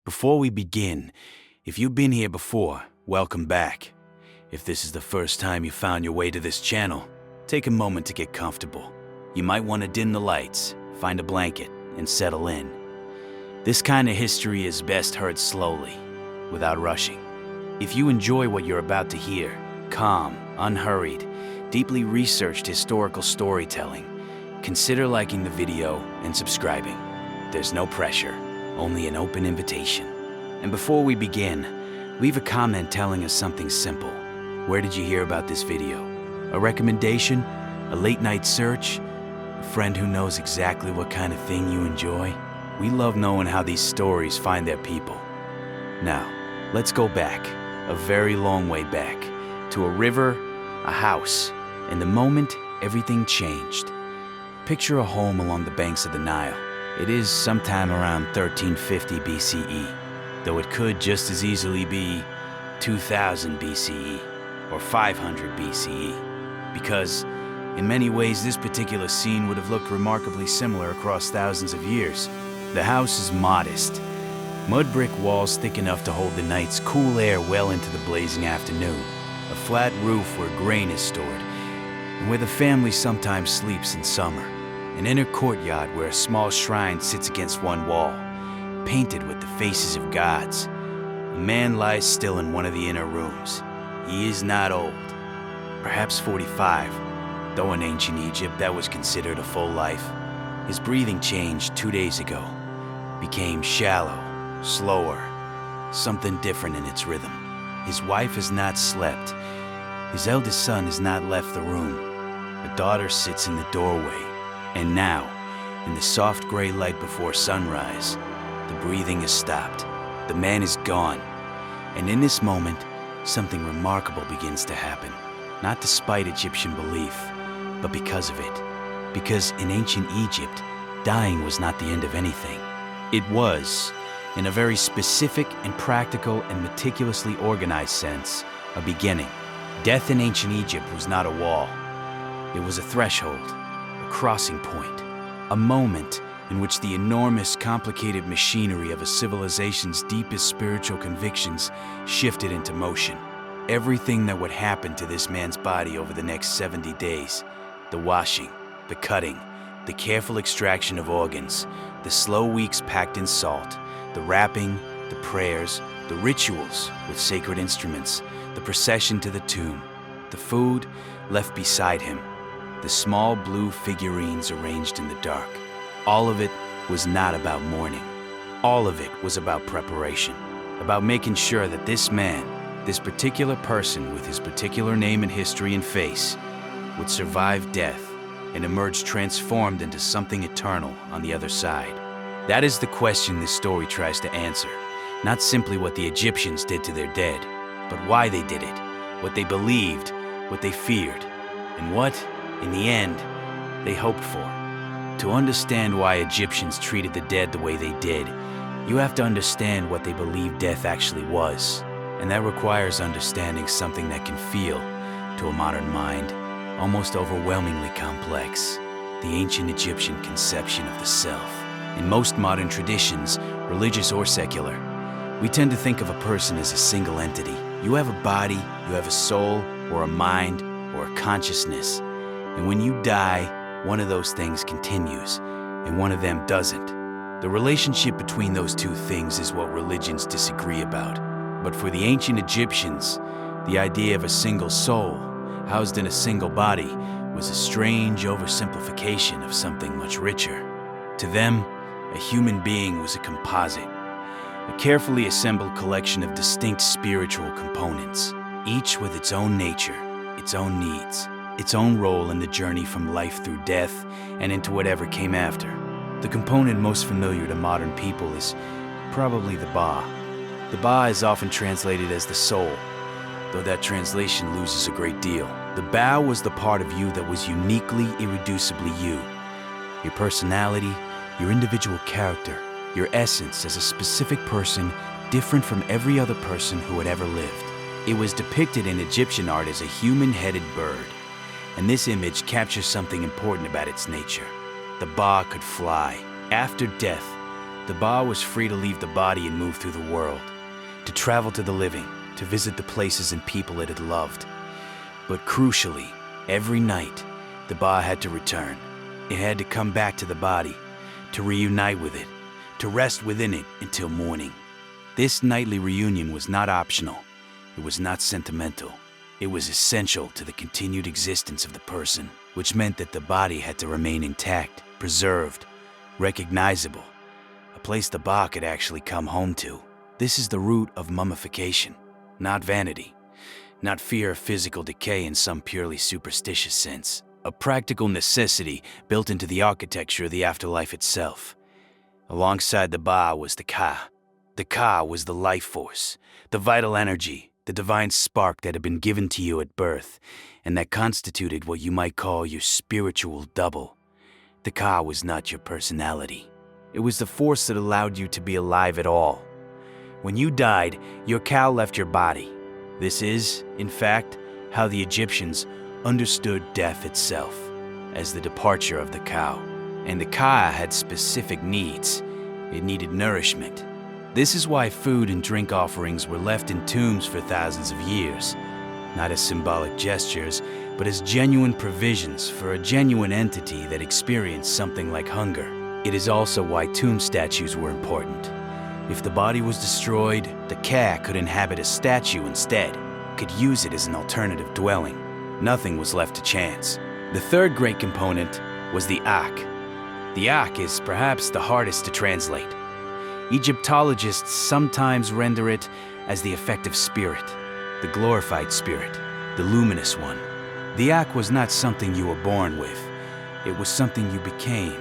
Before we begin, if you've been here before, welcome back. If this is the first time you found your way to this channel, take a moment to get comfortable. You might want to dim the lights, find a blanket, and settle in. This kind of history is best heard slowly, without rushing. If you enjoy what you're about to hear, calm, unhurried, deeply researched historical storytelling, consider liking the video and subscribing. There's no pressure, only an open invitation. And before we begin, leave a comment telling us something simple. Where did you hear about this video? A recommendation? A late night search? A friend who knows exactly what kind of thing you enjoy? We love knowing how these stories find their people. Now, let's go back, a very long way back, to a river, a house, and the moment everything changed. Picture a home along the banks of the Nile. It is sometime around 1350 BCE, though it could just as easily be 2000 BCE or 500 BCE, because in many ways this particular scene would have looked remarkably similar across thousands of years. The house is modest, mud brick walls thick enough to hold the night's cool air well into the blazing afternoon, a flat roof where grain is stored, and where the family sometimes sleeps in summer. An inner courtyard where a small shrine sits against one wall, painted with the faces of gods. A man lies still in one of the inner rooms. He is not old, perhaps 45, though in ancient Egypt that was considered a full life. His breathing changed 2 days ago, became shallow, slower, something different in its rhythm. His wife has not slept. His eldest son has not left the room. The daughter sits in the doorway. And now, in the soft gray light before sunrise, the breathing has stopped. The man is gone. And in this moment, something remarkable begins to happen. Not despite Egyptian belief, but because of it. Because in ancient Egypt, dying was not the end of anything. It was, in a very specific and practical and meticulously organized sense, a beginning. Death in ancient Egypt was not a wall. It was a threshold. Crossing point, a moment in which the enormous, complicated machinery of a civilization's deepest spiritual convictions shifted into motion. Everything that would happen to this man's body over the next 70 days, the washing, the cutting, the careful extraction of organs, the slow weeks packed in salt, the wrapping, the prayers, the rituals with sacred instruments, the procession to the tomb, the food left beside him, the small blue figurines arranged in the dark. All of it was not about mourning. All of it was about preparation, about making sure that this man, this particular person with his particular name and history and face, would survive death and emerge transformed into something eternal on the other side. That is the question this story tries to answer. Not simply what the Egyptians did to their dead, but why they did it, what they believed, what they feared, and what, in the end, they hoped for. To understand why Egyptians treated the dead the way they did, you have to understand what they believed death actually was. And that requires understanding something that can feel, to a modern mind, almost overwhelmingly complex: the ancient Egyptian conception of the self. In most modern traditions, religious or secular, we tend to think of a person as a single entity. You have a body, you have a soul, or a mind, or a consciousness. And when you die, one of those things continues, and one of them doesn't. The relationship between those two things is what religions disagree about. But for the ancient Egyptians, the idea of a single soul, housed in a single body, was a strange oversimplification of something much richer. To them, a human being was a composite, a carefully assembled collection of distinct spiritual components, each with its own nature, its own needs, its own role in the journey from life through death and into whatever came after. The component most familiar to modern people is probably the Ba. The Ba is often translated as the soul, though that translation loses a great deal. The Ba was the part of you that was uniquely, irreducibly you. Your personality, your individual character, your essence as a specific person different from every other person who had ever lived. It was depicted in Egyptian art as a human-headed bird, and this image captures something important about its nature. The Ba could fly. After death, The Ba was free to leave the body and move through the world, to travel to the living, to visit the places and people it had loved. But crucially, every night, the Ba had to return. It had to come back to the body, to reunite with it, to rest within it until morning. This nightly reunion was not optional. It was not sentimental. It was essential to the continued existence of the person, which meant that the body had to remain intact, preserved, recognizable, a place the Ba could actually come home to. This is the root of mummification, not vanity, not fear of physical decay in some purely superstitious sense. A practical necessity built into the architecture of the afterlife itself. Alongside the Ba was the Ka. The Ka was the life force, the vital energy, the divine spark that had been given to you at birth, and that constituted what you might call your spiritual double. The Ka was not your personality. It was the force that allowed you to be alive at all. When you died, your Ka left your body. This is, in fact, how the Egyptians understood death itself, as the departure of the Ka. And the Ka had specific needs. It needed nourishment. This is why food and drink offerings were left in tombs for thousands of years, not as symbolic gestures, but as genuine provisions for a genuine entity that experienced something like hunger. It is also why tomb statues were important. If the body was destroyed, the Ka could inhabit a statue instead, could use it as an alternative dwelling. Nothing was left to chance. The third great component was the Ak. The Ak is perhaps the hardest to translate. Egyptologists sometimes render it as the effective spirit, the glorified spirit, the luminous one. The Ak was not something you were born with. It was something you became,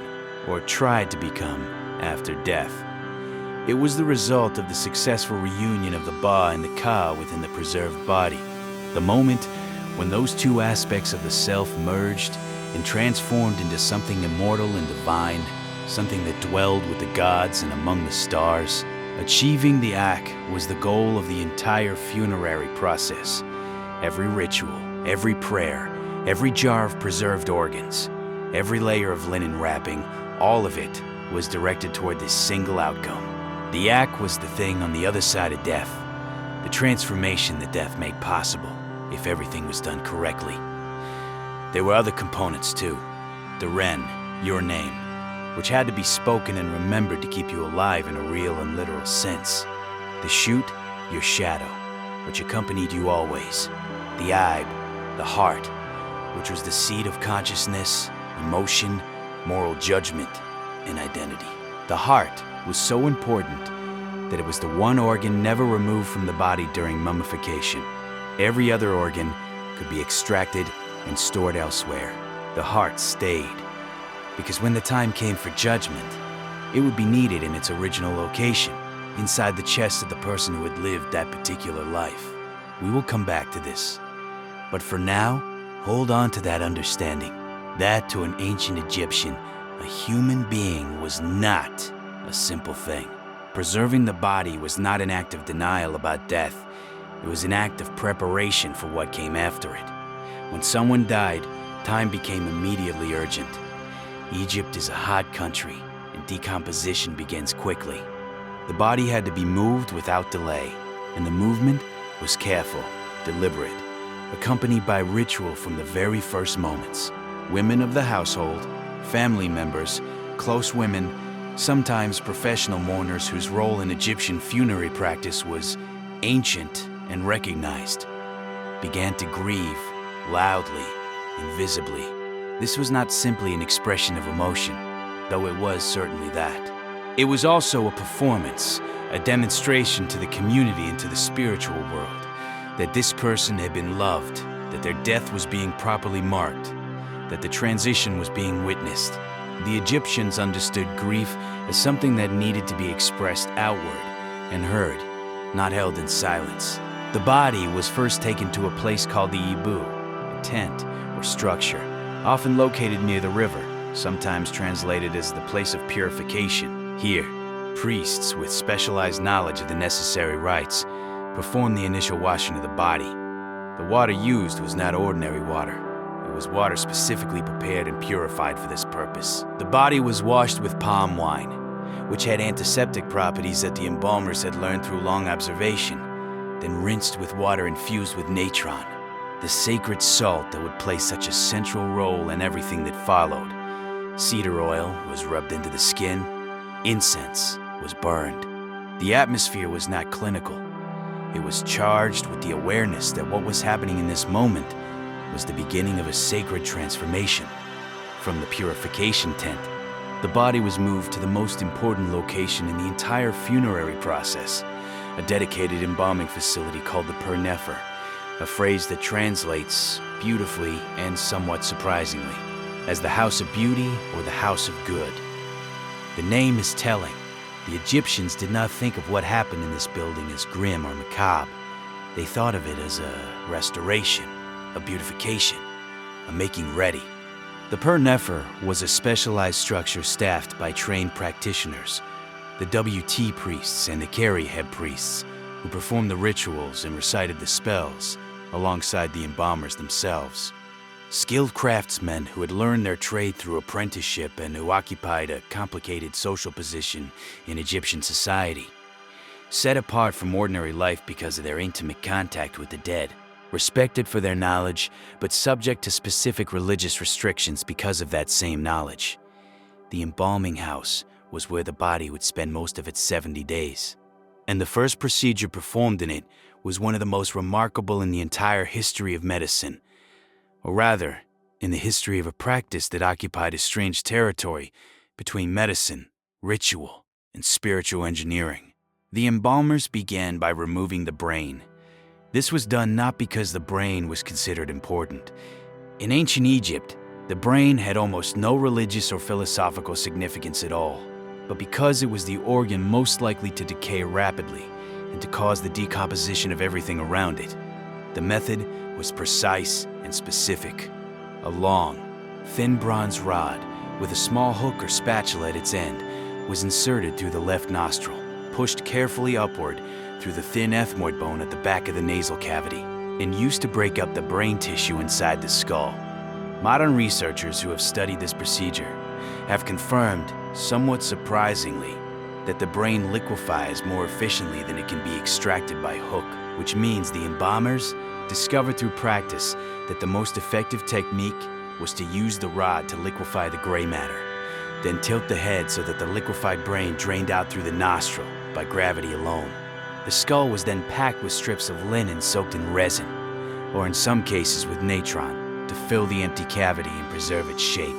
or tried to become, after death. It was the result of the successful reunion of the Ba and the Ka within the preserved body. The moment when those two aspects of the self merged and transformed into something immortal and divine, something that dwelled with the gods and among the stars. Achieving the Ak was the goal of the entire funerary process. Every ritual, every prayer, every jar of preserved organs, every layer of linen wrapping, all of it was directed toward this single outcome. The Ak was the thing on the other side of death, the transformation that death made possible, if everything was done correctly. There were other components too. The Ren, your name, which had to be spoken and remembered to keep you alive in a real and literal sense. The Shoot, your shadow, which accompanied you always. The Aib, the heart, which was the seat of consciousness, emotion, moral judgment, and identity. The heart was so important that it was the one organ never removed from the body during mummification. Every other organ could be extracted and stored elsewhere. The heart stayed, because when the time came for judgment, it would be needed in its original location, inside the chest of the person who had lived that particular life. We will come back to this. But for now, hold on to that understanding, that to an ancient Egyptian, a human being was not a simple thing. Preserving the body was not an act of denial about death. It was an act of preparation for what came after it. When someone died, time became immediately urgent. Egypt is a hot country, and decomposition begins quickly. The body had to be moved without delay, and the movement was careful, deliberate, accompanied by ritual from the very first moments. Women of the household, family members, close women, sometimes professional mourners whose role in Egyptian funerary practice was ancient and recognized, began to grieve loudly and visibly. This was not simply an expression of emotion, though it was certainly that. It was also a performance, a demonstration to the community and to the spiritual world that this person had been loved, that their death was being properly marked, that the transition was being witnessed. The Egyptians understood grief as something that needed to be expressed outward and heard, not held in silence. The body was first taken to a place called the Ibu, a tent or structure, often located near the river, sometimes translated as the place of purification. Here, priests with specialized knowledge of the necessary rites performed the initial washing of the body. The water used was not ordinary water. It was water specifically prepared and purified for this purpose. The body was washed with palm wine, which had antiseptic properties that the embalmers had learned through long observation, then rinsed with water infused with natron, the sacred salt that would play such a central role in everything that followed. Cedar oil was rubbed into the skin. Incense was burned. The atmosphere was not clinical. It was charged with the awareness that what was happening in this moment was the beginning of a sacred transformation. From the purification tent, the body was moved to the most important location in the entire funerary process, a dedicated embalming facility called the Nefer, a phrase that translates beautifully and somewhat surprisingly as the House of Beauty or the House of Good. The name is telling. The Egyptians did not think of what happened in this building as grim or macabre. They thought of it as a restoration, a beautification, a making ready. The Nefer was a specialized structure staffed by trained practitioners, the WT priests and the Kari-heb priests, who performed the rituals and recited the spells alongside the embalmers themselves. Skilled craftsmen who had learned their trade through apprenticeship and who occupied a complicated social position in Egyptian society. Set apart from ordinary life because of their intimate contact with the dead. Respected for their knowledge, but subject to specific religious restrictions because of that same knowledge. The embalming house was where the body would spend most of its 70 days. And the first procedure performed in it was one of the most remarkable in the entire history of medicine. Or rather, in the history of a practice that occupied a strange territory between medicine, ritual, and spiritual engineering. The embalmers began by removing the brain. This was done not because the brain was considered important. In ancient Egypt, the brain had almost no religious or philosophical significance at all, but because it was the organ most likely to decay rapidly and to cause the decomposition of everything around it. The method was precise and specific. A long, thin bronze rod with a small hook or spatula at its end was inserted through the left nostril, pushed carefully upward through the thin ethmoid bone at the back of the nasal cavity, and used to break up the brain tissue inside the skull. Modern researchers who have studied this procedure have confirmed, somewhat surprisingly, that the brain liquefies more efficiently than it can be extracted by hook, which means the embalmers discovered through practice that the most effective technique was to use the rod to liquefy the gray matter, then tilt the head so that the liquefied brain drained out through the nostril by gravity alone. The skull was then packed with strips of linen soaked in resin, or in some cases with natron, to fill the empty cavity and preserve its shape.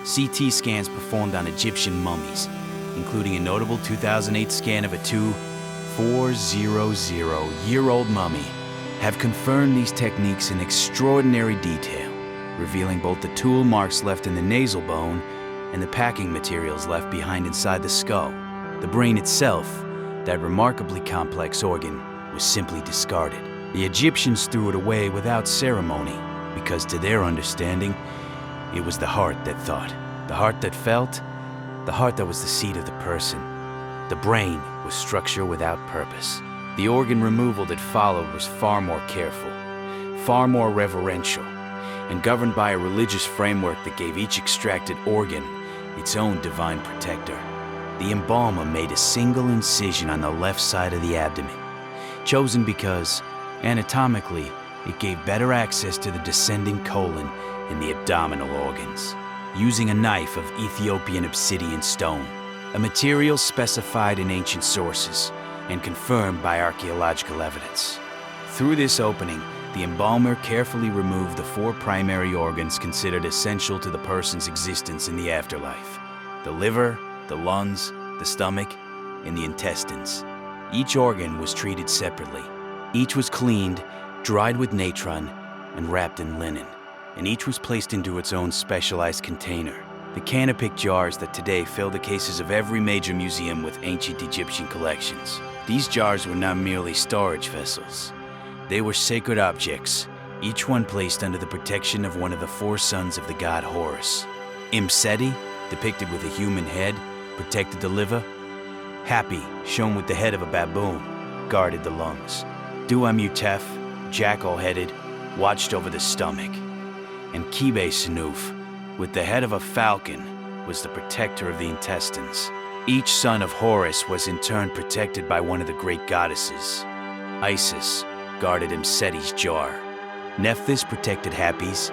CT scans performed on Egyptian mummies, including a notable 2008 scan of a 2400-year-old mummy, have confirmed these techniques in extraordinary detail, revealing both the tool marks left in the nasal bone and the packing materials left behind inside the skull. The brain itself, that remarkably complex organ, was simply discarded. The Egyptians threw it away without ceremony because, to their understanding, it was the heart that thought, the heart that felt, the heart that was the seat of the person. The brain was structure without purpose. The organ removal that followed was far more careful, far more reverential, and governed by a religious framework that gave each extracted organ its own divine protector. The embalmer made a single incision on the left side of the abdomen, chosen because, anatomically, it gave better access to the descending colon and the abdominal organs, using a knife of Ethiopian obsidian stone, a material specified in ancient sources and confirmed by archaeological evidence. Through this opening, the embalmer carefully removed the 4 primary organs considered essential to the person's existence in the afterlife: the liver, the lungs, the stomach, and the intestines. Each organ was treated separately. Each was cleaned, dried with natron, and wrapped in linen, and each was placed into its own specialized container. The canopic jars that today fill the cases of every major museum with ancient Egyptian collections. These jars were not merely storage vessels. They were sacred objects, each one placed under the protection of one of the 4 sons of the god Horus. Imseti, depicted with a human head, protected the liver. Happy, shown with the head of a baboon, guarded the lungs. Duamutef, jackal-headed, watched over the stomach. And Kibe Sinuf, with the head of a falcon, was the protector of the intestines. Each son of Horus was in turn protected by one of the great goddesses. Isis guarded Seti's jar. Nephthys protected Happi's.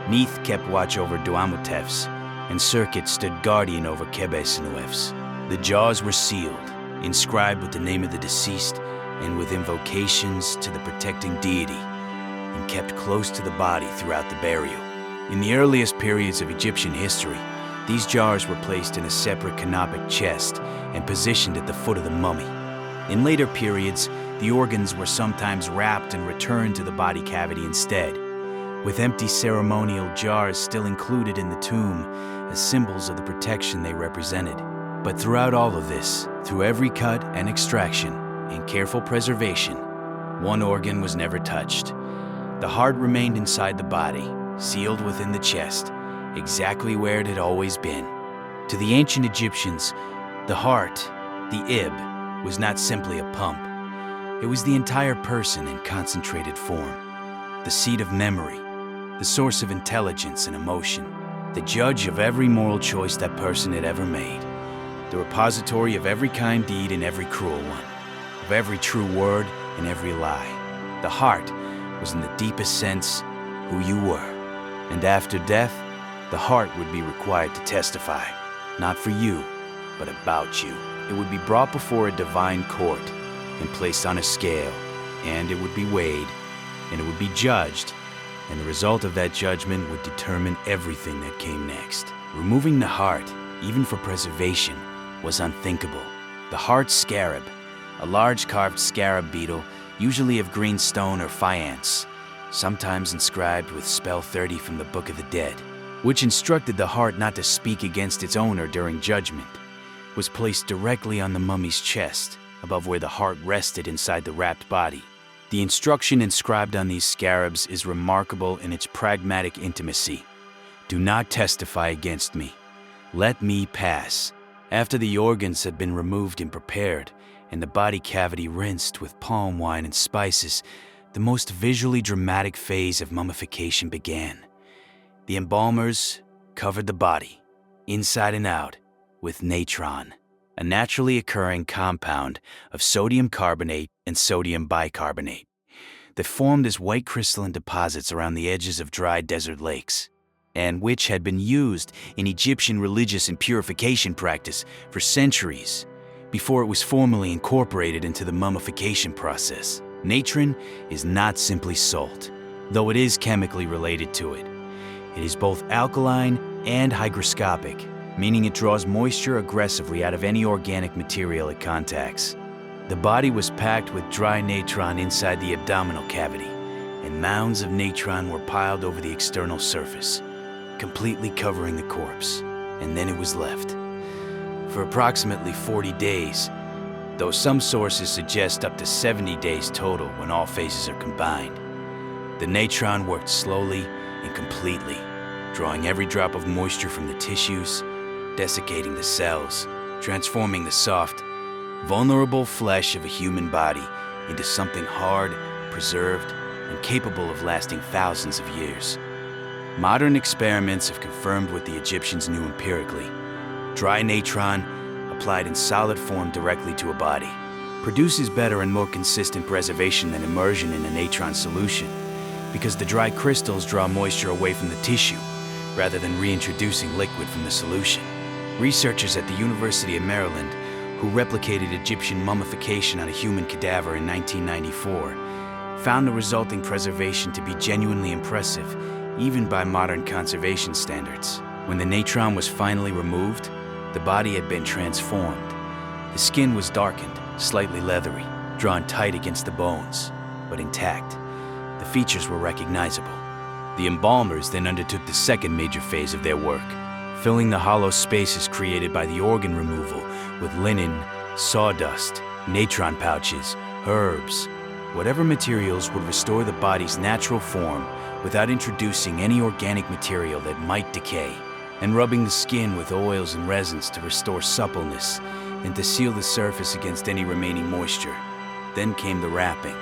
Neith kept watch over Duamutef's, and Serket stood guardian over Kebesenuef's. The jars were sealed, inscribed with the name of the deceased and with invocations to the protecting deity, and kept close to the body throughout the burial. In the earliest periods of Egyptian history, these jars were placed in a separate canopic chest and positioned at the foot of the mummy. In later periods, the organs were sometimes wrapped and returned to the body cavity instead, with empty ceremonial jars still included in the tomb as symbols of the protection they represented. But throughout all of this, through every cut and extraction and careful preservation, one organ was never touched. The heart remained inside the body, sealed within the chest, exactly where it had always been. To the ancient Egyptians, the heart, the ib, was not simply a pump. It was the entire person in concentrated form, the seat of memory, the source of intelligence and emotion, the judge of every moral choice that person had ever made, the repository of every kind deed and every cruel one, of every true word and every lie. The heart was in the deepest sense who you were. And after death, the heart would be required to testify, not for you, but about you. It would be brought before a divine court and placed on a scale, and it would be weighed, and it would be judged, and the result of that judgment would determine everything that came next. Removing the heart, even for preservation, was unthinkable. The heart scarab, a large carved scarab beetle, usually of green stone or faience, sometimes inscribed with spell 30 from the Book of the Dead, which instructed the heart not to speak against its owner during judgment, was placed directly on the mummy's chest, above where the heart rested inside the wrapped body. The instruction inscribed on these scarabs is remarkable in its pragmatic intimacy. Do not testify against me. Let me pass. After the organs had been removed and prepared, and the body cavity rinsed with palm wine and spices, the most visually dramatic phase of mummification began. The embalmers covered the body, inside and out, with natron, a naturally occurring compound of sodium carbonate and sodium bicarbonate that formed as white crystalline deposits around the edges of dry desert lakes, and which had been used in Egyptian religious and purification practice for centuries before it was formally incorporated into the mummification process. Natron is not simply salt, though it is chemically related to it. It is both alkaline and hygroscopic, meaning it draws moisture aggressively out of any organic material it contacts. The body was packed with dry natron inside the abdominal cavity, and mounds of natron were piled over the external surface, completely covering the corpse, and then it was left. For approximately 40 days, though some sources suggest up to 70 days total when all phases are combined. The natron worked slowly and completely, drawing every drop of moisture from the tissues, desiccating the cells, transforming the soft, vulnerable flesh of a human body into something hard, preserved, and capable of lasting thousands of years. Modern experiments have confirmed what the Egyptians knew empirically. Dry natron, applied in solid form directly to a body, produces better and more consistent preservation than immersion in a natron solution, because the dry crystals draw moisture away from the tissue, rather than reintroducing liquid from the solution. Researchers at the University of Maryland, who replicated Egyptian mummification on a human cadaver in 1994, found the resulting preservation to be genuinely impressive, even by modern conservation standards. When the natron was finally removed, the body had been transformed. The skin was darkened, slightly leathery, drawn tight against the bones, but intact. The features were recognizable. The embalmers then undertook the second major phase of their work, filling the hollow spaces created by the organ removal with linen, sawdust, natron pouches, herbs, whatever materials would restore the body's natural form without introducing any organic material that might decay, and rubbing the skin with oils and resins to restore suppleness and to seal the surface against any remaining moisture. Then came the wrapping,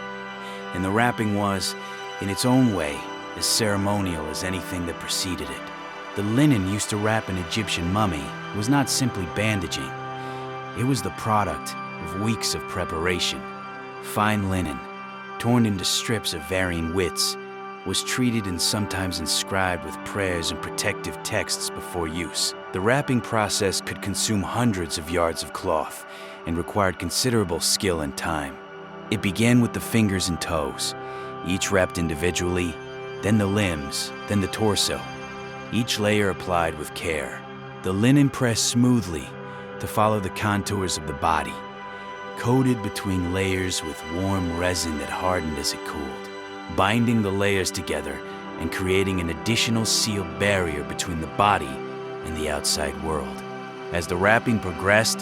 and the wrapping was, in its own way, as ceremonial as anything that preceded it. The linen used to wrap an Egyptian mummy was not simply bandaging. It was the product of weeks of preparation. Fine linen, torn into strips of varying widths, was treated and sometimes inscribed with prayers and protective texts before use. The wrapping process could consume hundreds of yards of cloth and required considerable skill and time. It began with the fingers and toes, each wrapped individually, then the limbs, then the torso, each layer applied with care. The linen pressed smoothly to follow the contours of the body, coated between layers with warm resin that hardened as it cooled, binding the layers together and creating an additional sealed barrier between the body and the outside world. As the wrapping progressed,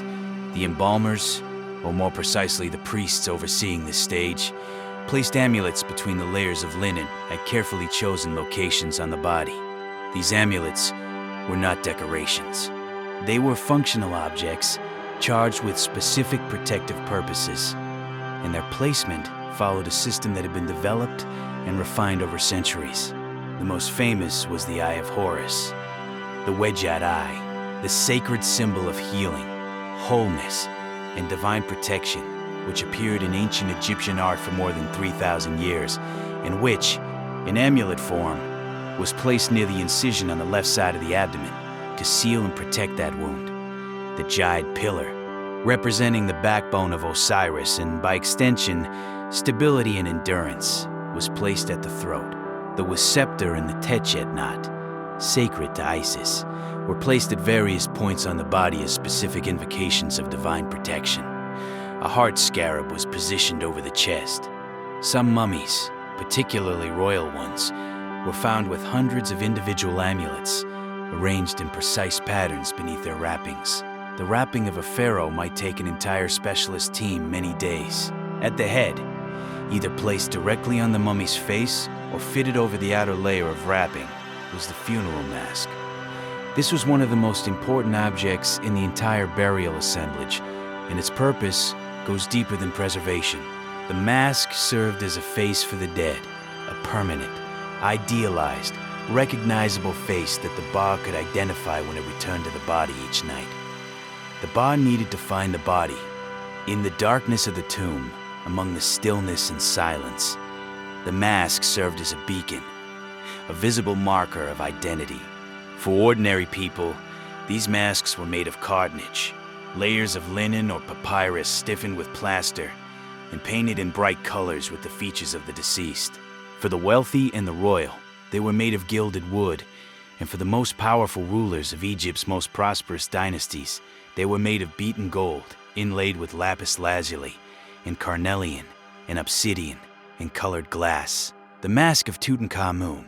the embalmers, or more precisely the priests overseeing this stage, placed amulets between the layers of linen at carefully chosen locations on the body. These amulets were not decorations. They were functional objects charged with specific protective purposes, and their placement followed a system that had been developed and refined over centuries. The most famous was the Eye of Horus, the wedge-out eye, the sacred symbol of healing, wholeness, and divine protection, which appeared in ancient Egyptian art for more than 3,000 years, and which, in amulet form, was placed near the incision on the left side of the abdomen to seal and protect that wound. The jade pillar, representing the backbone of Osiris and, by extension, stability and endurance, was placed at the throat. The scepter and the techet knot, sacred to Isis, were placed at various points on the body as specific invocations of divine protection. A heart scarab was positioned over the chest. Some mummies, particularly royal ones, were found with hundreds of individual amulets, arranged in precise patterns beneath their wrappings. The wrapping of a pharaoh might take an entire specialist team many days. At the head, either placed directly on the mummy's face or fitted over the outer layer of wrapping, was the funeral mask. This was one of the most important objects in the entire burial assemblage, and its purpose goes deeper than preservation. The mask served as a face for the dead, a permanent, idealized, recognizable face that the Ba could identify when it returned to the body each night. The Ba needed to find the body, in the darkness of the tomb, among the stillness and silence. The mask served as a beacon, a visible marker of identity. For ordinary people, these masks were made of cartonnage, layers of linen or papyrus stiffened with plaster and painted in bright colors with the features of the deceased. For the wealthy and the royal, they were made of gilded wood, and for the most powerful rulers of Egypt's most prosperous dynasties, they were made of beaten gold, inlaid with lapis lazuli, and carnelian, and obsidian, and colored glass. The mask of Tutankhamun,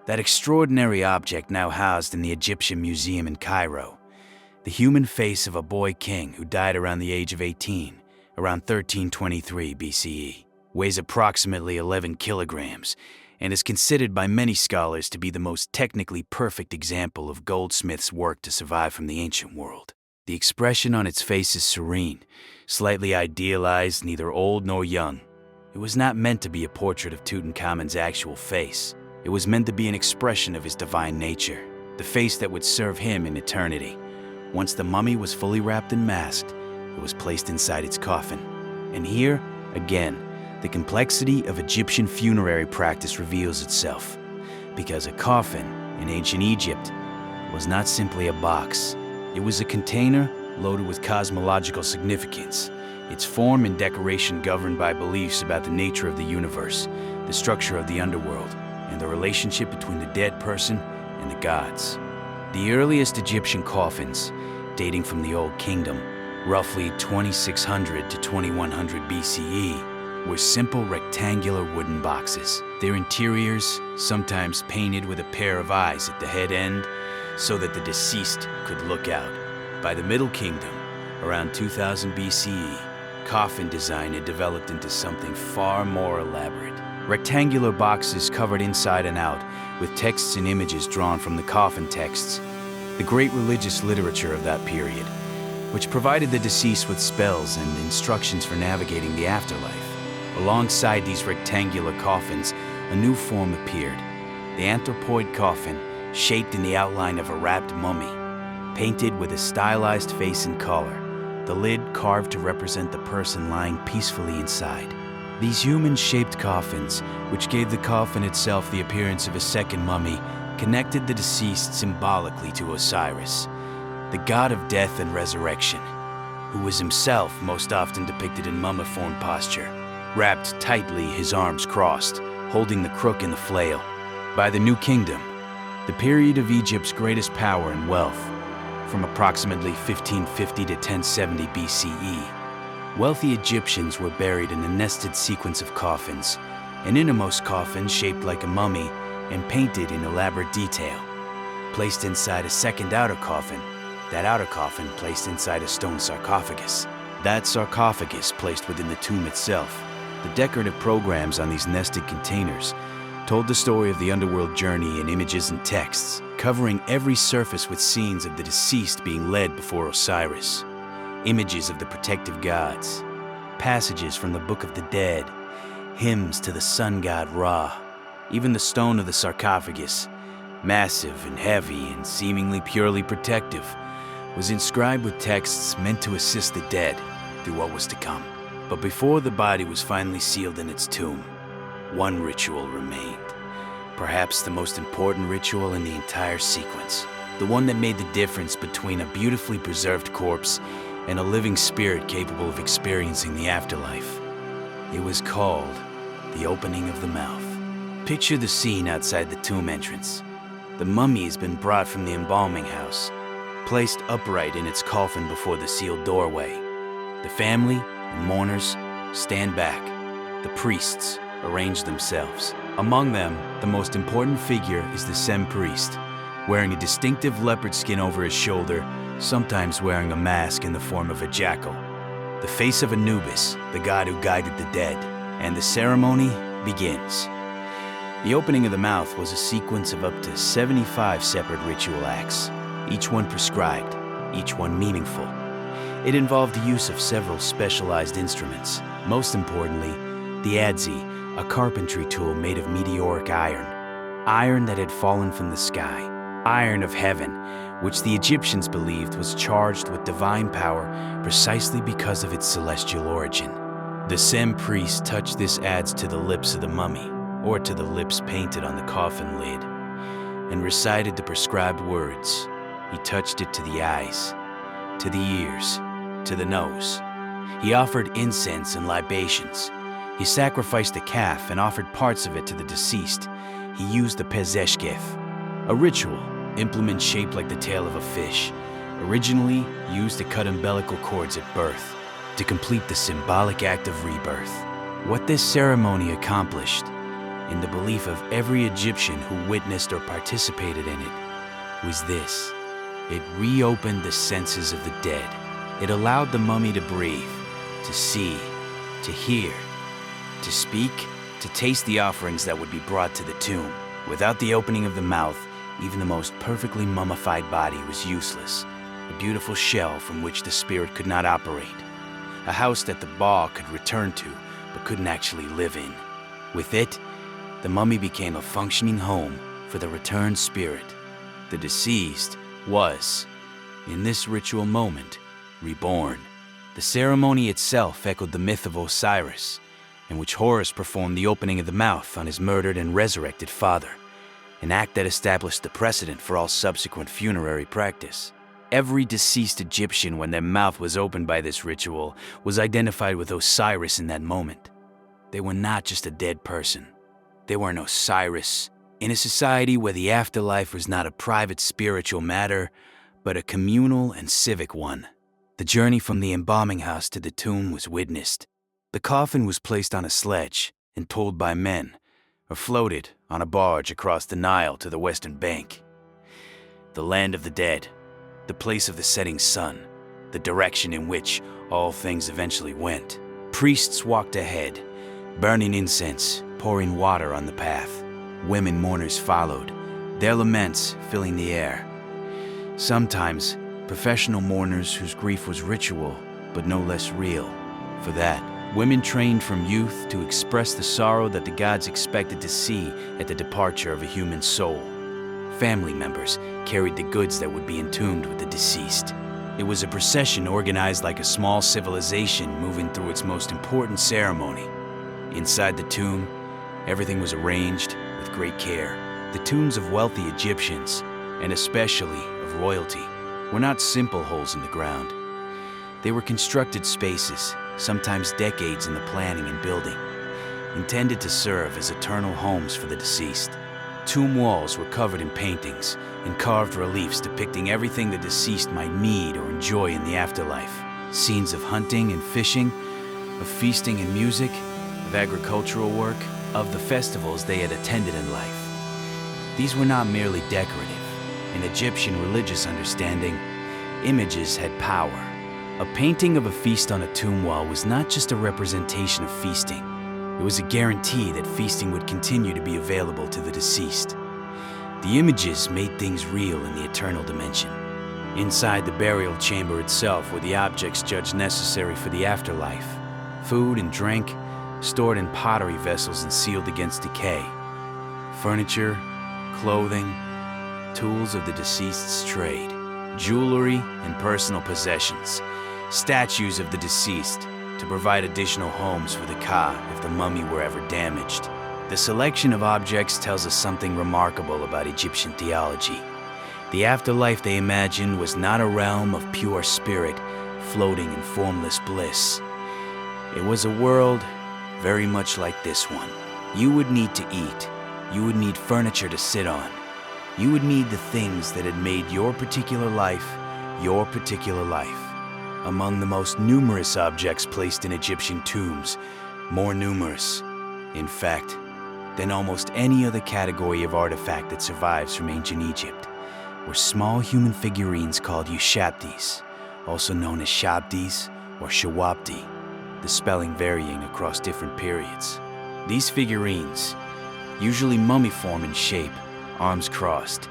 that extraordinary object now housed in the Egyptian Museum in Cairo, the human face of a boy king who died around the age of 18, around 1323 BCE, weighs approximately 11 kilograms, and is considered by many scholars to be the most technically perfect example of goldsmith's work to survive from the ancient world. The expression on its face is serene, slightly idealized, neither old nor young. It was not meant to be a portrait of Tutankhamun's actual face. It was meant to be an expression of his divine nature, the face that would serve him in eternity. Once the mummy was fully wrapped and masked, it was placed inside its coffin. And here, again, the complexity of Egyptian funerary practice reveals itself, because a coffin in ancient Egypt was not simply a box. It was a container loaded with cosmological significance, its form and decoration governed by beliefs about the nature of the universe, the structure of the underworld, and the relationship between the dead person and the gods. The earliest Egyptian coffins, dating from the Old Kingdom, roughly 2600 to 2100 BCE, were simple rectangular wooden boxes. Their interiors, sometimes painted with a pair of eyes at the head end, so that the deceased could look out. By the Middle Kingdom, around 2000 BCE, coffin design had developed into something far more elaborate. Rectangular boxes covered inside and out, with texts and images drawn from the coffin texts, the great religious literature of that period, which provided the deceased with spells and instructions for navigating the afterlife. Alongside these rectangular coffins, a new form appeared, the anthropoid coffin, shaped in the outline of a wrapped mummy, painted with a stylized face and collar, the lid carved to represent the person lying peacefully inside. These human-shaped coffins, which gave the coffin itself the appearance of a second mummy, connected the deceased symbolically to Osiris, the god of death and resurrection, who was himself most often depicted in mummiform posture, wrapped tightly, his arms crossed, holding the crook in the flail. By the New Kingdom, the period of Egypt's greatest power and wealth, from approximately 1550 to 1070 BCE, wealthy Egyptians were buried in a nested sequence of coffins, an innermost coffin shaped like a mummy and painted in elaborate detail, placed inside a second outer coffin, that outer coffin placed inside a stone sarcophagus, that sarcophagus placed within the tomb itself. The decorative programs on these nested containers told the story of the underworld journey in images and texts, covering every surface with scenes of the deceased being led before Osiris, images of the protective gods, passages from the Book of the Dead, hymns to the sun god Ra. Even the stone of the sarcophagus, massive and heavy and seemingly purely protective, was inscribed with texts meant to assist the dead through what was to come. But before the body was finally sealed in its tomb, one ritual remained. Perhaps the most important ritual in the entire sequence. The one that made the difference between a beautifully preserved corpse and a living spirit capable of experiencing the afterlife. It was called the opening of the mouth. Picture the scene outside the tomb entrance. The mummy has been brought from the embalming house, placed upright in its coffin before the sealed doorway. The family and mourners stand back. The priests arrange themselves. Among them, the most important figure is the Sem priest, wearing a distinctive leopard skin over his shoulder, sometimes wearing a mask in the form of a jackal. The face of Anubis, the god who guided the dead, and the ceremony begins. The opening of the mouth was a sequence of up to 75 separate ritual acts, each one prescribed, each one meaningful. It involved the use of several specialized instruments, most importantly, the adze, a carpentry tool made of meteoric iron that had fallen from the sky, iron of heaven, which the Egyptians believed was charged with divine power precisely because of its celestial origin. The Sem priest touched this adze to the lips of the mummy, or to the lips painted on the coffin lid, and recited the prescribed words. He touched it to the eyes, to the ears, to the nose. He offered incense and libations. He sacrificed a calf and offered parts of it to the deceased. He used the pezeshkef, a ritual implement shaped like the tail of a fish, originally used to cut umbilical cords at birth, to complete the symbolic act of rebirth. What this ceremony accomplished, in the belief of every Egyptian who witnessed or participated in it, was this. It reopened the senses of the dead. It allowed the mummy to breathe, to see, to hear, to speak, to taste the offerings that would be brought to the tomb. Without the opening of the mouth, even the most perfectly mummified body was useless, a beautiful shell from which the spirit could not operate, a house that the Ba could return to but couldn't actually live in. With it, the mummy became a functioning home for the returned spirit. The deceased was, in this ritual moment, reborn. The ceremony itself echoed the myth of Osiris, in which Horus performed the opening of the mouth on his murdered and resurrected father, an act that established the precedent for all subsequent funerary practice. Every deceased Egyptian, when their mouth was opened by this ritual, was identified with Osiris in that moment. They were not just a dead person. They were an Osiris, in a society where the afterlife was not a private spiritual matter, but a communal and civic one. The journey from the embalming house to the tomb was witnessed. The coffin was placed on a sledge and pulled by men, or floated on a barge across the Nile to the western bank. The land of the dead, the place of the setting sun, the direction in which all things eventually went. Priests walked ahead, burning incense, pouring water on the path. Women mourners followed, their laments filling the air. Sometimes, professional mourners whose grief was ritual, but no less real. For that, women trained from youth to express the sorrow that the gods expected to see at the departure of a human soul. Family members carried the goods that would be entombed with the deceased. It was a procession organized like a small civilization moving through its most important ceremony. Inside the tomb, everything was arranged with great care. The tombs of wealthy Egyptians, and especially of royalty, were not simple holes in the ground. They were constructed spaces, sometimes decades in the planning and building, intended to serve as eternal homes for the deceased. Tomb walls were covered in paintings and carved reliefs depicting everything the deceased might need or enjoy in the afterlife. Scenes of hunting and fishing, of feasting and music, of agricultural work, of the festivals they had attended in life. These were not merely decorative. In Egyptian religious understanding, images had power. A painting of a feast on a tomb wall was not just a representation of feasting. It was a guarantee that feasting would continue to be available to the deceased. The images made things real in the eternal dimension. Inside the burial chamber itself were the objects judged necessary for the afterlife. Food and drink, stored in pottery vessels and sealed against decay. Furniture, clothing, tools of the deceased's trade. Jewelry and personal possessions. Statues of the deceased, to provide additional homes for the Ka if the mummy were ever damaged. The selection of objects tells us something remarkable about Egyptian theology. The afterlife they imagined was not a realm of pure spirit floating in formless bliss. It was a world very much like this one. You would need to eat. You would need furniture to sit on. You would need the things that had made your particular life your particular life. Among the most numerous objects placed in Egyptian tombs, more numerous, in fact, than almost any other category of artifact that survives from ancient Egypt, were small human figurines called ushabtis, also known as shabtis or shawabti, the spelling varying across different periods. These figurines, usually mummiform in shape, arms crossed,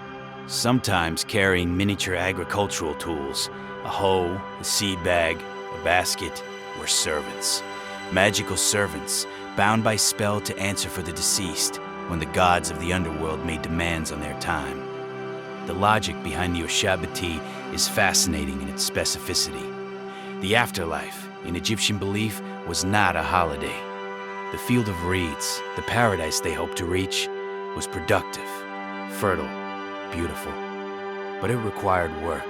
sometimes carrying miniature agricultural tools, a hoe, a seed bag, a basket, were servants. Magical servants, bound by spell to answer for the deceased when the gods of the underworld made demands on their time. The logic behind the ushabti is fascinating in its specificity. The afterlife, in Egyptian belief, was not a holiday. The field of reeds, the paradise they hoped to reach, was productive, fertile, beautiful. But it required work.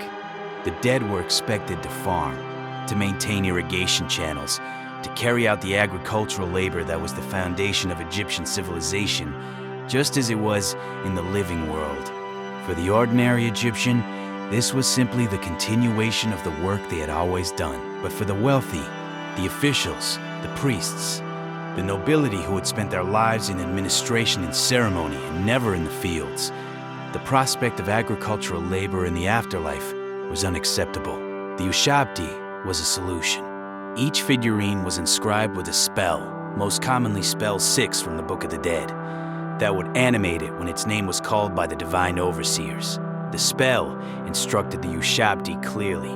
The dead were expected to farm, to maintain irrigation channels, to carry out the agricultural labor that was the foundation of Egyptian civilization, just as it was in the living world. For the ordinary Egyptian, this was simply the continuation of the work they had always done. But for the wealthy, the officials, the priests, the nobility who had spent their lives in administration and ceremony and never in the fields, the prospect of agricultural labor in the afterlife was unacceptable. The ushabti was a solution. Each figurine was inscribed with a spell, most commonly spell 6 from the Book of the Dead, that would animate it when its name was called by the divine overseers. The spell instructed the ushabti clearly.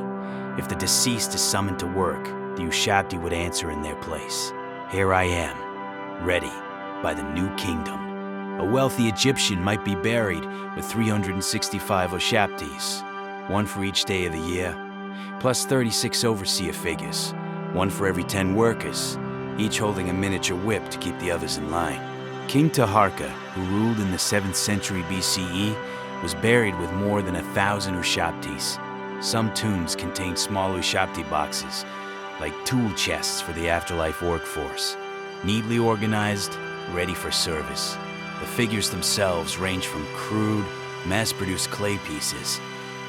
If the deceased is summoned to work, the ushabti would answer in their place. Here I am, ready by the new kingdom. A wealthy Egyptian might be buried with 365 ushabtis, one for each day of the year, plus 36 overseer figures, one for every 10 workers, each holding a miniature whip to keep the others in line. King Taharka, who ruled in the 7th century BCE, was buried with more than 1,000 ushabtis. Some tombs contained small ushabti boxes, like tool chests for the afterlife workforce, neatly organized, ready for service. The figures themselves range from crude, mass-produced clay pieces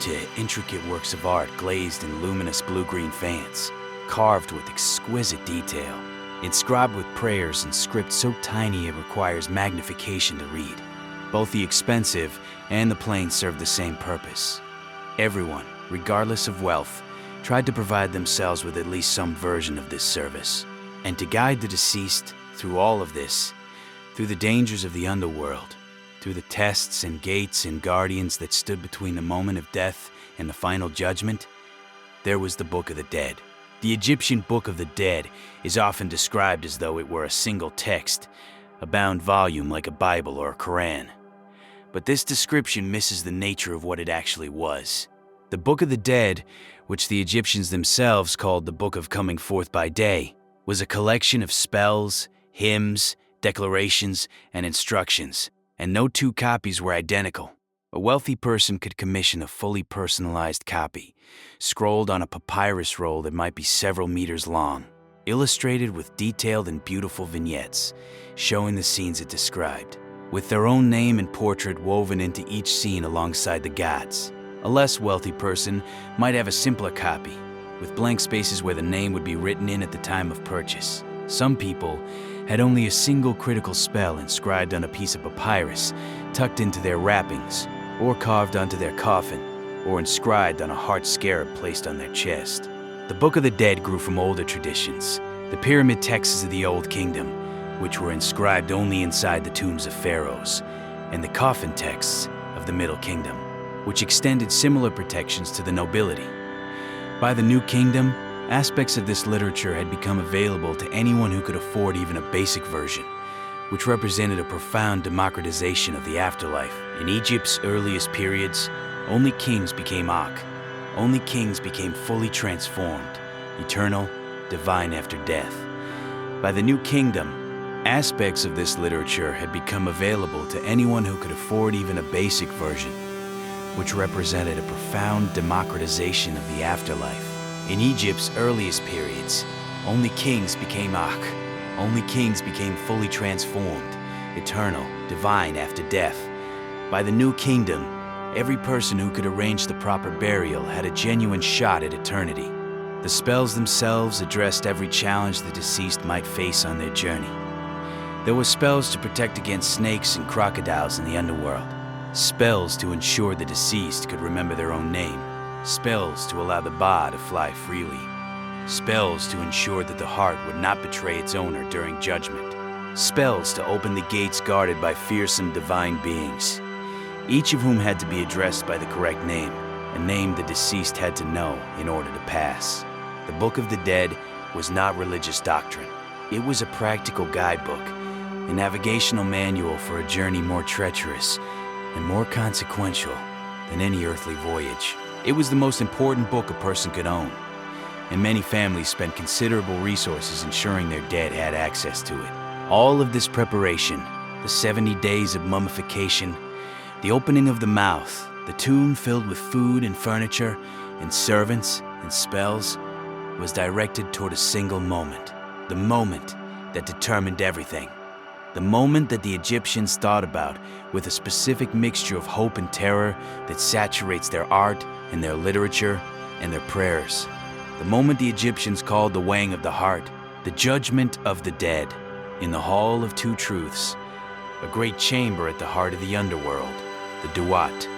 to intricate works of art glazed in luminous blue-green faience, carved with exquisite detail, inscribed with prayers in script so tiny it requires magnification to read. Both the expensive and the plain serve the same purpose. Everyone, regardless of wealth, tried to provide themselves with at least some version of this service, and to guide the deceased through all of this, through the dangers of the underworld, through the tests and gates and guardians that stood between the moment of death and the final judgment, there was the Book of the Dead. The Egyptian Book of the Dead is often described as though it were a single text, a bound volume like a Bible or a Quran. But this description misses the nature of what it actually was. The Book of the Dead, which the Egyptians themselves called the Book of Coming Forth by Day, was a collection of spells, hymns, declarations, and instructions, and no two copies were identical. A wealthy person could commission a fully personalized copy, scrolled on a papyrus roll that might be several meters long, illustrated with detailed and beautiful vignettes, showing the scenes it described, with their own name and portrait woven into each scene alongside the gods. A less wealthy person might have a simpler copy, with blank spaces where the name would be written in at the time of purchase. Some people had only a single critical spell inscribed on a piece of papyrus, tucked into their wrappings, or carved onto their coffin, or inscribed on a heart scarab placed on their chest. The Book of the Dead grew from older traditions, the pyramid texts of the Old Kingdom, which were inscribed only inside the tombs of pharaohs, and the coffin texts of the Middle Kingdom, which extended similar protections to the nobility. By the New Kingdom, aspects of this literature had become available to anyone who could afford even a basic version, which represented a profound democratization of the afterlife. In Egypt's earliest periods, only kings became Akh. Only kings became fully transformed, eternal, divine after death. By the New Kingdom, aspects of this literature had become available to anyone who could afford even a basic version, which represented a profound democratization of the afterlife. In Egypt's earliest periods, only kings became Akh. Only kings became fully transformed, eternal, divine after death. By the New Kingdom, every person who could arrange the proper burial had a genuine shot at eternity. The spells themselves addressed every challenge the deceased might face on their journey. There were spells to protect against snakes and crocodiles in the underworld, spells to ensure the deceased could remember their own name, spells to allow the ba to fly freely, spells to ensure that the heart would not betray its owner during judgment, spells to open the gates guarded by fearsome divine beings, each of whom had to be addressed by the correct name, a name the deceased had to know in order to pass. The Book of the Dead was not religious doctrine. It was a practical guidebook, a navigational manual for a journey more treacherous and more consequential than any earthly voyage. It was the most important book a person could own, and many families spent considerable resources ensuring their dead had access to it. All of this preparation, the 70 days of mummification, the opening of the mouth, the tomb filled with food and furniture and servants and spells, was directed toward a single moment, the moment that determined everything. The moment that the Egyptians thought about with a specific mixture of hope and terror that saturates their art and their literature and their prayers. The moment the Egyptians called the weighing of the heart, the judgment of the dead, in the Hall of Two Truths, a great chamber at the heart of the underworld, the Duat.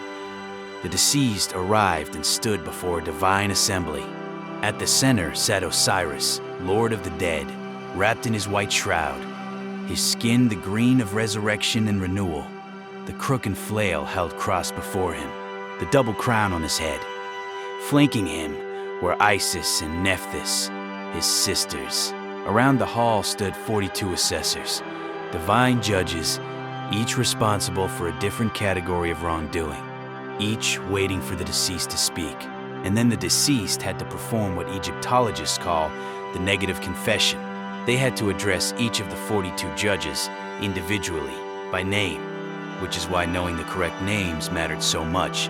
The deceased arrived and stood before a divine assembly. At the center sat Osiris, Lord of the Dead, wrapped in his white shroud, his skin the green of resurrection and renewal, the crook and flail held crossed before him, the double crown on his head. Flanking him were Isis and Nephthys, his sisters. Around the hall stood 42 assessors, divine judges, each responsible for a different category of wrongdoing, each waiting for the deceased to speak. And then the deceased had to perform what Egyptologists call the negative confession. They had to address each of the 42 judges individually, by name, which is why knowing the correct names mattered so much,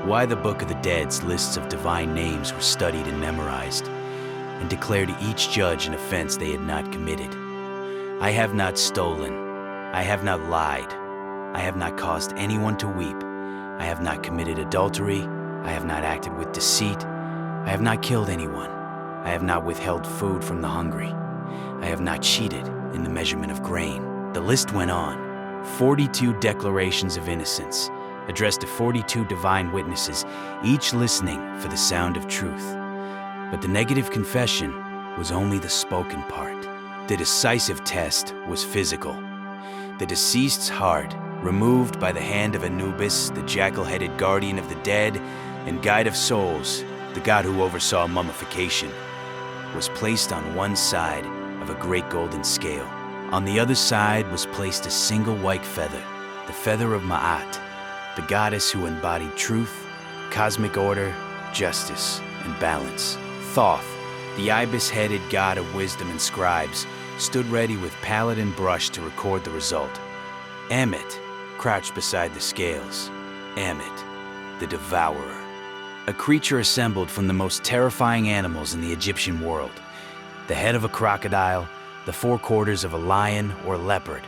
why the Book of the Dead's lists of divine names were studied and memorized, and declared to each judge an offense they had not committed. I have not stolen. I have not lied. I have not caused anyone to weep. I have not committed adultery. I have not acted with deceit. I have not killed anyone. I have not withheld food from the hungry. I have not cheated in the measurement of grain. The list went on. 42 declarations of innocence, addressed to 42 divine witnesses, each listening for the sound of truth. But the negative confession was only the spoken part. The decisive test was physical. The deceased's heart, removed by the hand of Anubis, the jackal-headed guardian of the dead and guide of souls, the god who oversaw mummification, was placed on one side of a great golden scale. On the other side was placed a single white feather, the feather of Ma'at, the goddess who embodied truth, cosmic order, justice, and balance. Thoth, the ibis-headed god of wisdom and scribes, stood ready with palette and brush to record the result. Ammit crouched beside the scales. Ammit, the devourer. A creature assembled from the most terrifying animals in the Egyptian world. The head of a crocodile, the forequarters of a lion or leopard,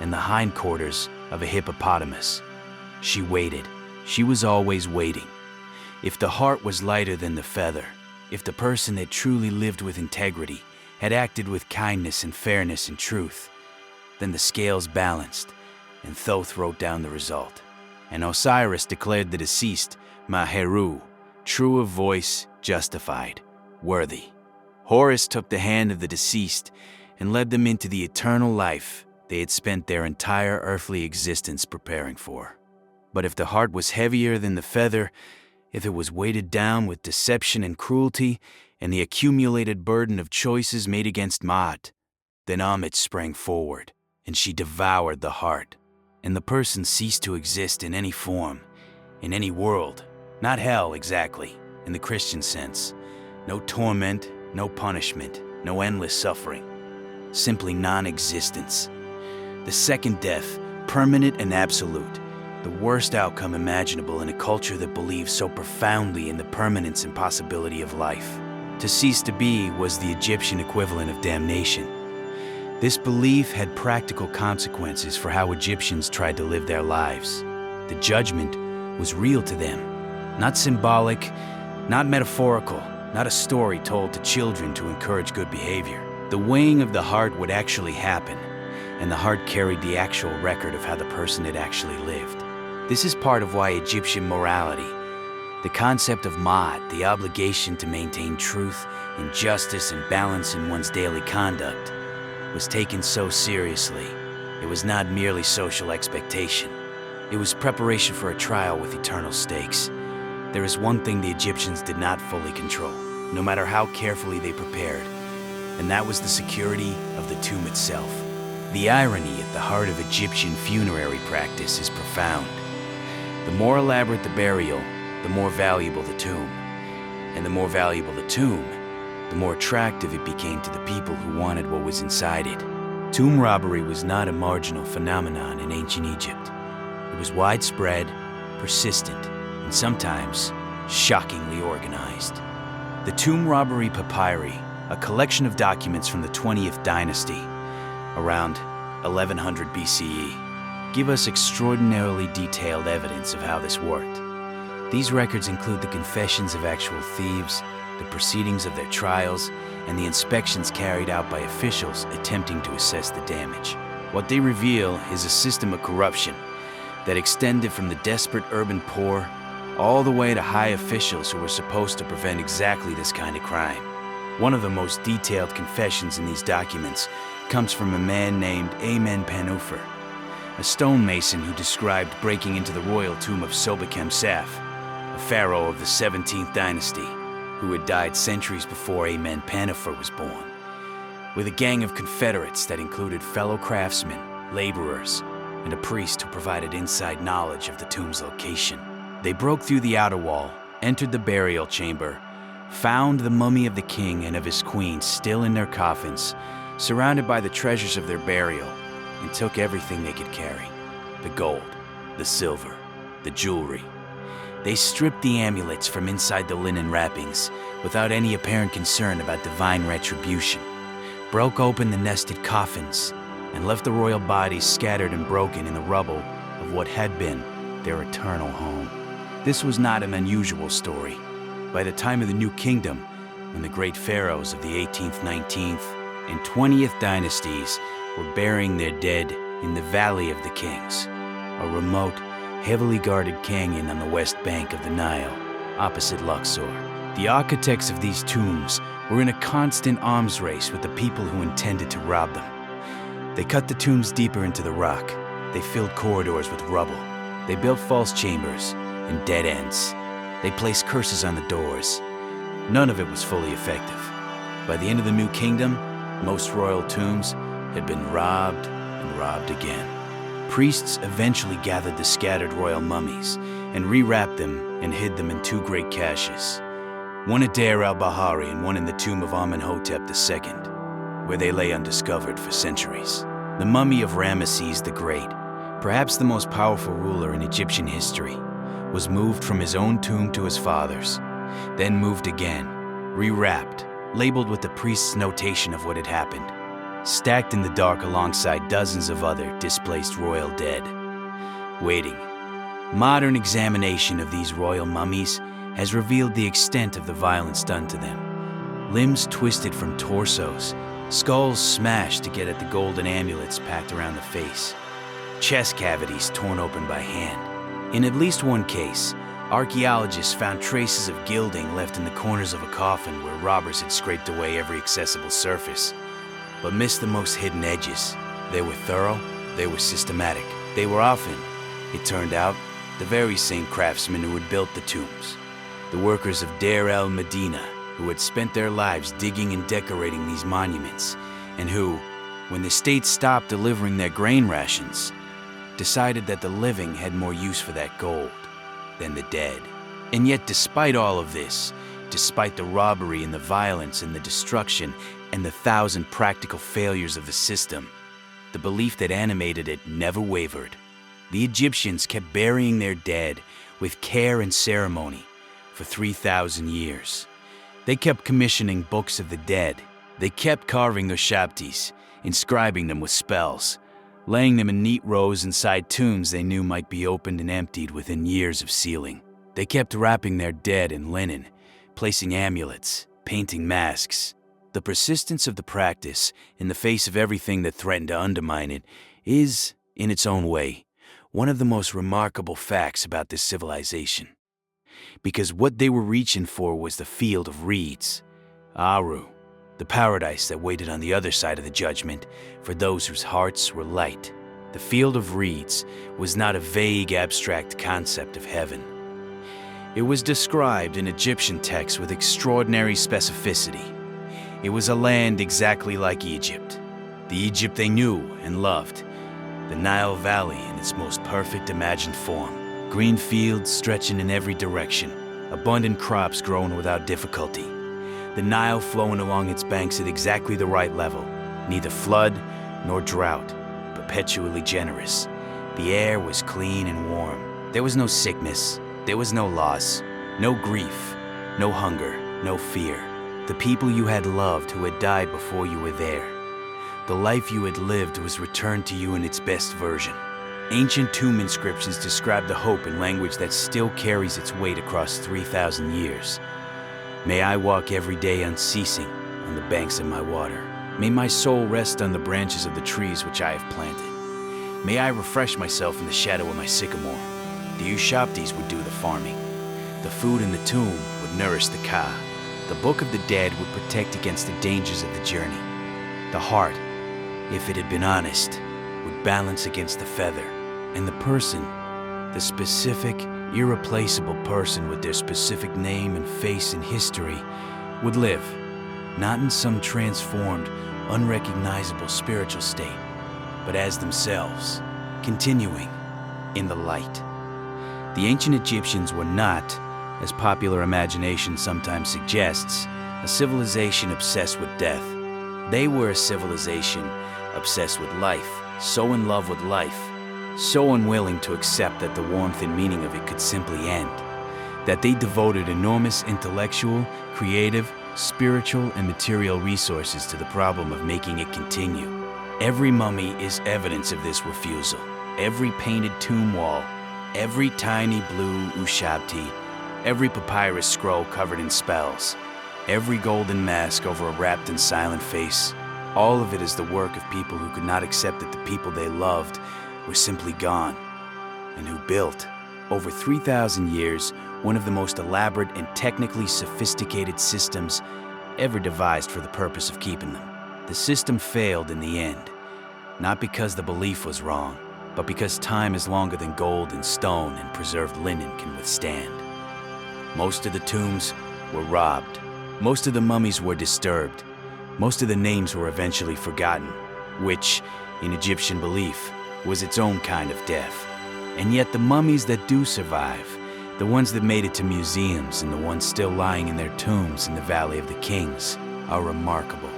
and the hindquarters of a hippopotamus. She waited. She was always waiting. If the heart was lighter than the feather, if the person had truly lived with integrity, had acted with kindness and fairness and truth, then the scales balanced, and Thoth wrote down the result. And Osiris declared the deceased Maheru, true of voice, justified, worthy. Horus took the hand of the deceased and led them into the eternal life they had spent their entire earthly existence preparing for. But if the heart was heavier than the feather, if it was weighted down with deception and cruelty and the accumulated burden of choices made against Maat, then Ammit sprang forward, and she devoured the heart, and the person ceased to exist in any form, in any world. Not hell, exactly, in the Christian sense. No torment, no punishment, no endless suffering. Simply non-existence. The second death, permanent and absolute. The worst outcome imaginable in a culture that believes so profoundly in the permanence and possibility of life. To cease to be was the Egyptian equivalent of damnation. This belief had practical consequences for how Egyptians tried to live their lives. The judgment was real to them, not symbolic, not metaphorical, not a story told to children to encourage good behavior. The weighing of the heart would actually happen, and the heart carried the actual record of how the person had actually lived. This is part of why Egyptian morality, the concept of Maat, the obligation to maintain truth and justice and balance in one's daily conduct, was taken so seriously. It was not merely social expectation. It was preparation for a trial with eternal stakes. There is one thing the Egyptians did not fully control, no matter how carefully they prepared, and that was the security of the tomb itself. The irony at the heart of Egyptian funerary practice is profound. The more elaborate the burial, the more valuable the tomb. And the more valuable the tomb, the more attractive it became to the people who wanted what was inside it. Tomb robbery was not a marginal phenomenon in ancient Egypt. It was widespread, persistent, and sometimes shockingly organized. The Tomb Robbery Papyri, a collection of documents from the 20th dynasty, around 1100 BCE, give us extraordinarily detailed evidence of how this worked. These records include the confessions of actual thieves, the proceedings of their trials, and the inspections carried out by officials attempting to assess the damage. What they reveal is a system of corruption that extended from the desperate urban poor all the way to high officials who were supposed to prevent exactly this kind of crime. One of the most detailed confessions in these documents comes from a man named Amenpenhufer, a stonemason who described breaking into the royal tomb of Sobekemsaf, a pharaoh of the 17th dynasty, who had died centuries before Amenpenhufer was born, with a gang of confederates that included fellow craftsmen, laborers, and a priest who provided inside knowledge of the tomb's location. They broke through the outer wall, entered the burial chamber, found the mummy of the king and of his queen still in their coffins, surrounded by the treasures of their burial, and took everything they could carry: the gold, the silver, the jewelry. They stripped the amulets from inside the linen wrappings without any apparent concern about divine retribution, broke open the nested coffins, and left the royal bodies scattered and broken in the rubble of what had been their eternal home. This was not an unusual story. By the time of the New Kingdom, when the great pharaohs of the 18th, 19th, and 20th dynasties were burying their dead in the Valley of the Kings, a remote, heavily guarded canyon on the west bank of the Nile, opposite Luxor. The architects of these tombs were in a constant arms race with the people who intended to rob them. They cut the tombs deeper into the rock. They filled corridors with rubble. They built false chambers and dead ends. They placed curses on the doors. None of it was fully effective. By the end of the New Kingdom, most royal tombs had been robbed and robbed again. Priests eventually gathered the scattered royal mummies and rewrapped them and hid them in two great caches, one at Deir al-Bahari and one in the tomb of Amenhotep II, where they lay undiscovered for centuries. The mummy of Ramesses the Great, perhaps the most powerful ruler in Egyptian history, was moved from his own tomb to his father's, then moved again, rewrapped, labeled with the priest's notation of what had happened, stacked in the dark alongside dozens of other displaced royal dead. Waiting. Modern examination of these royal mummies has revealed the extent of the violence done to them. Limbs twisted from torsos, skulls smashed to get at the golden amulets packed around the face, chest cavities torn open by hand. In at least one case, archaeologists found traces of gilding left in the corners of a coffin where robbers had scraped away every accessible surface, but missed the most hidden edges. They were thorough, they were systematic, they were often, it turned out, the very same craftsmen who had built the tombs. The workers of Deir el-Medina, who had spent their lives digging and decorating these monuments, and who, when the state stopped delivering their grain rations, decided that the living had more use for that gold than the dead. And yet, despite all of this, despite the robbery and the violence and the destruction and the thousand practical failures of the system, the belief that animated it never wavered. The Egyptians kept burying their dead with care and ceremony for 3,000 years. They kept commissioning books of the dead. They kept carving ushabtis, inscribing them with spells, laying them in neat rows inside tombs they knew might be opened and emptied within years of sealing. They kept wrapping their dead in linen, placing amulets, painting masks. The persistence of the practice, in the face of everything that threatened to undermine it, is, in its own way, one of the most remarkable facts about this civilization. Because what they were reaching for was the field of reeds, Aru, the paradise that waited on the other side of the judgment for those whose hearts were light. The field of reeds was not a vague, abstract concept of heaven. It was described in Egyptian texts with extraordinary specificity. It was a land exactly like Egypt, the Egypt they knew and loved, the Nile Valley in its most perfect imagined form. Green fields stretching in every direction, abundant crops grown without difficulty. The Nile flowing along its banks at exactly the right level, neither flood nor drought, perpetually generous. The air was clean and warm. There was no sickness, there was no loss, no grief, no hunger, no fear. The people you had loved who had died before you were there. The life you had lived was returned to you in its best version. Ancient tomb inscriptions describe the hope in language that still carries its weight across 3,000 years. May I walk every day unceasing on the banks of my water. May my soul rest on the branches of the trees which I have planted. May I refresh myself in the shadow of my sycamore. The ushabtis would do the farming. The food in the tomb would nourish the ka. The book of the dead would protect against the dangers of the journey. The heart, if it had been honest, would balance against the feather. And the person, the specific, irreplaceable person with their specific name and face and history, would live, not in some transformed, unrecognizable spiritual state, but as themselves, continuing in the light. The ancient Egyptians were not, as popular imagination sometimes suggests, a civilization obsessed with death. They were a civilization obsessed with life, so in love with life, so unwilling to accept that the warmth and meaning of it could simply end, that they devoted enormous intellectual, creative, spiritual, and material resources to the problem of making it continue. Every mummy is evidence of this refusal. Every painted tomb wall, every tiny blue ushabti, every papyrus scroll covered in spells, every golden mask over a rapt and silent face, all of it is the work of people who could not accept that the people they loved were simply gone, and who built, over 3,000 years, one of the most elaborate and technically sophisticated systems ever devised for the purpose of keeping them. The system failed in the end, not because the belief was wrong, but because time is longer than gold and stone and preserved linen can withstand. Most of the tombs were robbed. Most of the mummies were disturbed. Most of the names were eventually forgotten, which, in Egyptian belief, was its own kind of death. And yet the mummies that do survive, The ones that made it to museums and the ones still lying in their tombs in the Valley of the Kings are remarkable.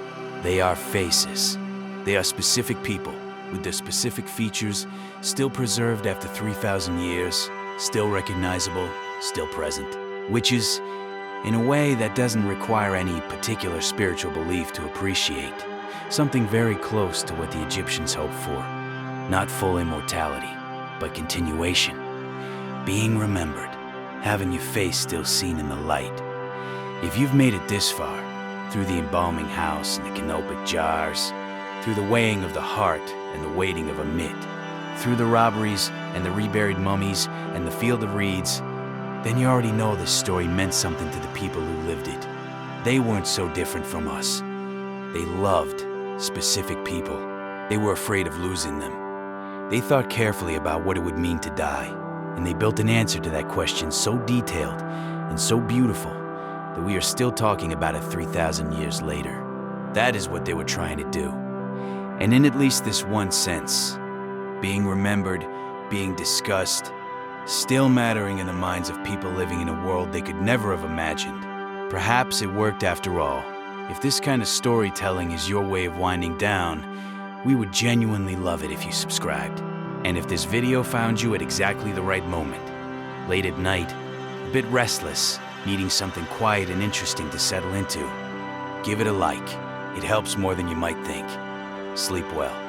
They are faces. They are specific people with their specific features still preserved after 3,000 years, still recognizable, still present. Which is, in a way, that doesn't require any particular spiritual belief to appreciate. Something very close to what the Egyptians hoped for. Not full immortality, but continuation. Being remembered, having your face still seen in the light. If you've made it this far, through the embalming house and the canopic jars, through the weighing of the heart and the weighting of a myth, through the robberies and the reburied mummies and the field of reeds, then you already know this story meant something to the people who lived it. They weren't so different from us. They loved specific people. They were afraid of losing them. They thought carefully about what it would mean to die, and they built an answer to that question so detailed and so beautiful that we are still talking about it 3,000 years later. That is what they were trying to do. And in at least this one sense, being remembered, being discussed, still mattering in the minds of people living in a world they could never have imagined. Perhaps it worked after all. If this kind of storytelling is your way of winding down, we would genuinely love it if you subscribed. And if this video found you at exactly the right moment, late at night, a bit restless, needing something quiet and interesting to settle into, give it a like. It helps more than you might think. Sleep well.